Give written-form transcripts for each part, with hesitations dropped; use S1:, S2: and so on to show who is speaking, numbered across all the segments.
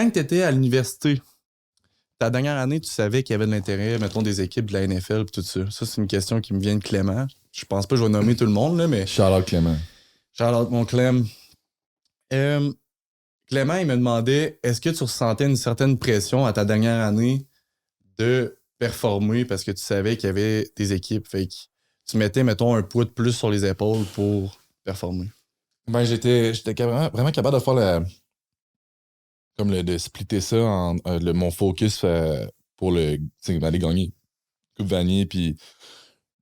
S1: Quand tu étais à l'université, ta dernière année, tu savais qu'il y avait de l'intérêt, mettons, des équipes de la NFL et tout ça. Ça, c'est une question qui me vient de Clément. Je pense pas que je vais nommer tout le monde, là, mais.
S2: Charlotte Clément.
S1: Charlotte, mon Clem. Clément, il me demandait est-ce que tu ressentais une certaine pression à ta dernière année de performer parce que tu savais qu'il y avait des équipes. Fait que tu mettais, mettons, un poids de plus sur les épaules pour performer.
S2: Ben, j'étais vraiment capable de faire de splitter ça en mon focus pour aller gagner Coupe Vanier, puis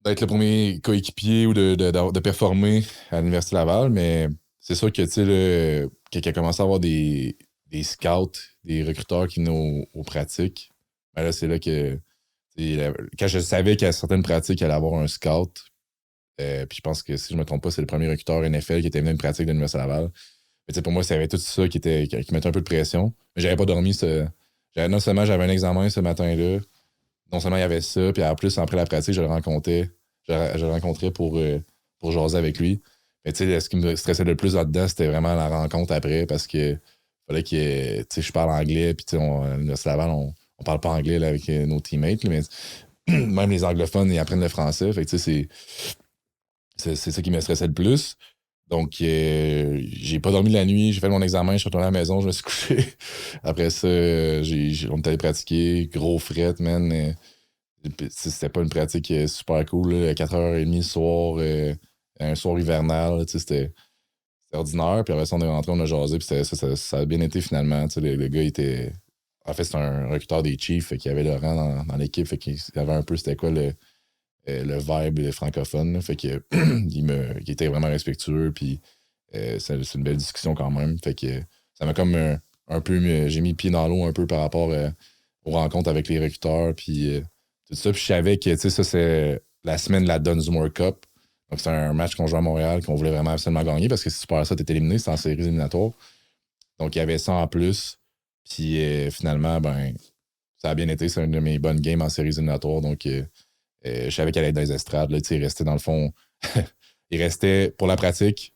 S2: d'être le premier coéquipier ou de performer à l'Université Laval. Mais c'est sûr que, tu sais, qu'il a commencé à avoir des scouts, des recruteurs qui venaient aux pratiques, ben là, c'est là que, quand je savais qu'à certaines pratiques, il allait avoir un scout, puis je pense que, si je me trompe pas, c'est le premier recruteur NFL qui était venu à une pratique de l'Université Laval. Mais pour moi, c'était tout ça qui mettait un peu de pression. Mais j'avais pas dormi. Non seulement j'avais un examen ce matin-là, non seulement il y avait ça, puis en plus, après la pratique, je le rencontrais pour jaser avec lui. Mais tu sais, ce qui me stressait le plus là-dedans, c'était vraiment la rencontre après, parce que fallait que je parle anglais, puis à l'Université Laval, on parle pas anglais là, avec nos teammates, mais même les anglophones, ils apprennent le français. Fait que c'est ça qui me stressait le plus. Donc, j'ai pas dormi la nuit, j'ai fait mon examen, je suis retourné à la maison, je me suis couché. Après ça, on est allé pratiquer, gros fret, man. C'était pas une pratique super cool, là, à 4h30 le soir, un soir hivernal, c'était ordinaire. Puis après ça, on est rentré, on a jasé, puis ça a bien été finalement. Le gars était. En fait, c'est un recruteur des Chiefs, fait qu'il y avait Laurent dans l'équipe, fait qu'il savait un peu c'était quoi le vibe francophone. Là, fait que il était vraiment respectueux, puis c'est une belle discussion quand même. Fait que ça m'a comme un peu. J'ai mis le pied dans l'eau un peu par rapport aux rencontres avec les recruteurs, puis tout ça. Puis je savais que ça, c'est la semaine de la Dunsmore Cup. Donc c'est un match qu'on joue à Montréal, qu'on voulait vraiment absolument gagner, parce que si tu perds ça, t'es éliminé, c'est en séries éliminatoires. Donc il y avait ça en plus. Puis finalement, ben, ça a bien été. C'est une de mes bonnes games en séries éliminatoires. Donc je savais qu'elle allait être dans les estrades. Là, il restait dans le fond. Il restait pour la pratique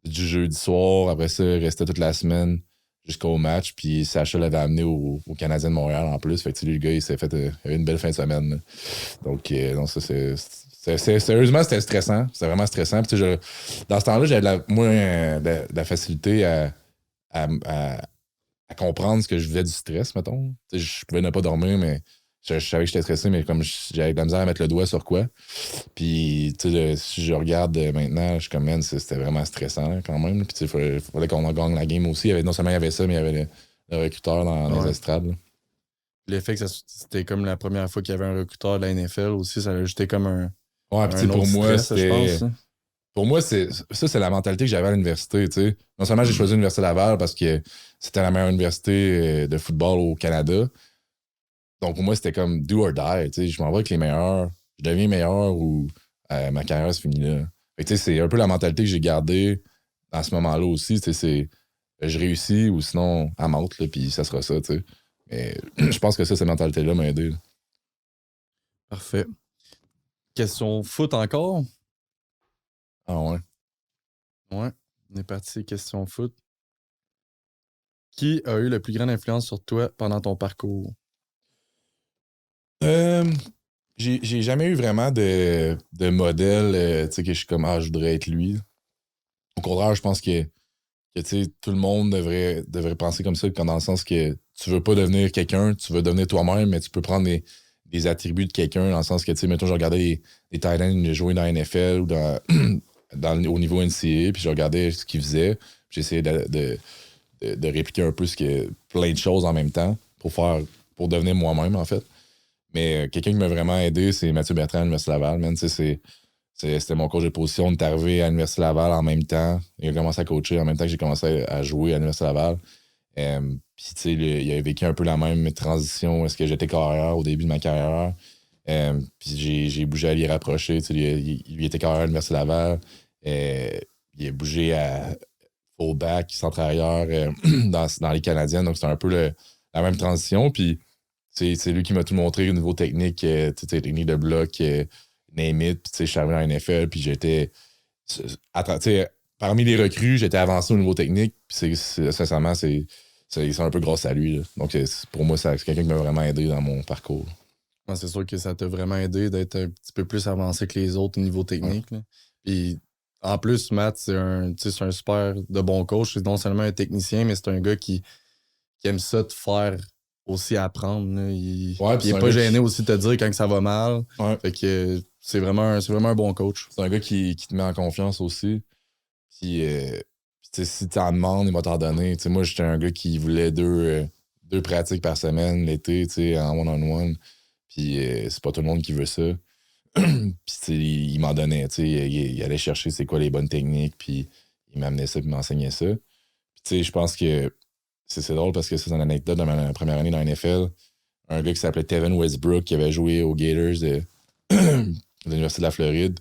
S2: du jeudi soir. Après ça, il restait toute la semaine jusqu'au match. Puis Sacha l'avait amené au Canadien de Montréal en plus. Fait que lui, le gars, il s'est fait il avait une belle fin de semaine. Là. Donc, ça, sérieusement, c'était stressant. C'était vraiment stressant. Puis, dans ce temps-là, j'avais de la facilité à comprendre ce que je vivais du stress, mettons. Je pouvais ne pas dormir, mais je savais que j'étais stressé, mais comme j'avais de la misère à mettre le doigt sur quoi. Puis, si je regarde maintenant, je suis comme, man, c'était vraiment stressant là, quand même. Puis, il fallait qu'on gagne la game aussi. Non seulement il y avait ça, mais il y avait le recruteur dans les estrades. Là.
S1: L'effet que c'était comme la première fois qu'il y avait un recruteur de la NFL aussi, ça a ajouté comme un.
S2: Ouais, puis pour moi,
S1: stress, je pense. Hein.
S2: Pour moi, c'est la mentalité que j'avais à l'université. T'sais. Non seulement j'ai choisi l'Université Laval parce que c'était la meilleure université de football au Canada. Donc pour moi, c'était comme do or die. T'sais. Je m'en vais avec les meilleurs. Je deviens meilleur ou ma carrière se finit là. Fait que, c'est un peu la mentalité que j'ai gardée dans ce moment-là aussi. C'est je réussis ou sinon à monte, puis ça sera ça. T'sais. Mais je pense que cette mentalité-là m'a aidé. Là.
S1: Parfait. Question foot encore?
S2: Ah ouais.
S1: Ouais, on est parti, question foot. Qui a eu la plus grande influence sur toi pendant ton parcours?
S2: J'ai jamais eu vraiment de modèle, tu sais, que je suis comme, je voudrais être lui. Au contraire, je pense que tu sais, tout le monde devrait penser comme ça, dans le sens que tu veux pas devenir quelqu'un, tu veux devenir toi-même, mais tu peux prendre des attributs de quelqu'un, dans le sens que, tu sais, mettons, je regardais les tight ends jouer dans la NFL ou au niveau NCAA, puis je regardais ce qu'ils faisaient, j'essayais de répliquer un peu plein de choses en même temps pour devenir moi-même, en fait. Mais quelqu'un qui m'a vraiment aidé, c'est Mathieu Bertrand à l'Université Laval, man. C'était mon coach de position. On est arrivé à l'Université Laval en même temps. Il a commencé à coacher en même temps que j'ai commencé à jouer à l'Université Laval. Puis, tu sais, il a vécu un peu la même transition. Est-ce que j'étais carrière au début de ma carrière? Puis, j'ai bougé à l'y rapprocher. Tu sais, lui était carrière à l'Université Laval. Il a bougé à fullback, centre-arrière dans les Canadiennes. Donc, c'était un peu la même transition. Puis, c'est lui qui m'a tout montré au niveau technique, technique de bloc, name it. Puis, je suis arrivé en NFL, puis j'étais. Parmi les recrues, j'étais avancé au niveau technique. Puis, sincèrement, c'est c'est un peu grâce à lui. Là. Donc, pour moi, c'est quelqu'un qui m'a vraiment aidé dans mon parcours.
S1: Ouais, c'est sûr que ça t'a vraiment aidé d'être un petit peu plus avancé que les autres au niveau technique. Là. Puis en plus, Matt, c'est un super de bon coach. C'est non seulement un technicien, mais c'est un gars qui aime ça te faire aussi apprendre. Là. Il est pas gêné aussi de te dire quand ça va mal.
S2: Ouais.
S1: Fait que c'est vraiment un bon coach.
S2: C'est un gars qui te met en confiance aussi. Puis, si tu en demandes, il va t'en donner. Moi, j'étais un gars qui voulait deux pratiques par semaine l'été, en one-on-one. Puis, c'est pas tout le monde qui veut ça. Puis, il m'en donnait. Il allait chercher c'est quoi les bonnes techniques. Puis, il m'amenait ça, puis m'enseignait ça. Puis, je pense que c'est drôle parce que c'est une anecdote de ma première année dans la NFL. Un gars qui s'appelait Tevin Westbrook, qui avait joué aux Gators de l'Université de la Floride.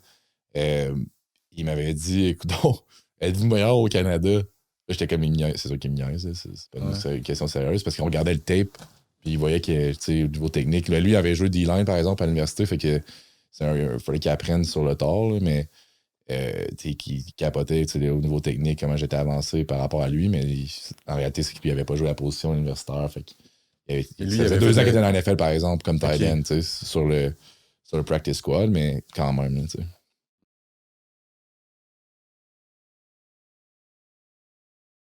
S2: Il m'avait dit, écoute, êtes-vous meilleur au Canada? Là, j'étais comme une niaise. C'est sûr qu'il me niaise. C'est pas une question sérieuse parce qu'on regardait le tape puis il voyait que, au niveau technique, lui, il avait joué D-line, par exemple, à l'université. Fait que il fallait qu'il apprenne sur le tard, là, mais qu'il capotait au niveau technique, comment j'étais avancé par rapport à lui. Mais en réalité, c'est qu'il n'avait pas joué la position universitaire. Fait ça faisait 2 ans qu'il était dans la NFL, par exemple, comme tight end, sur le practice squad, mais quand même.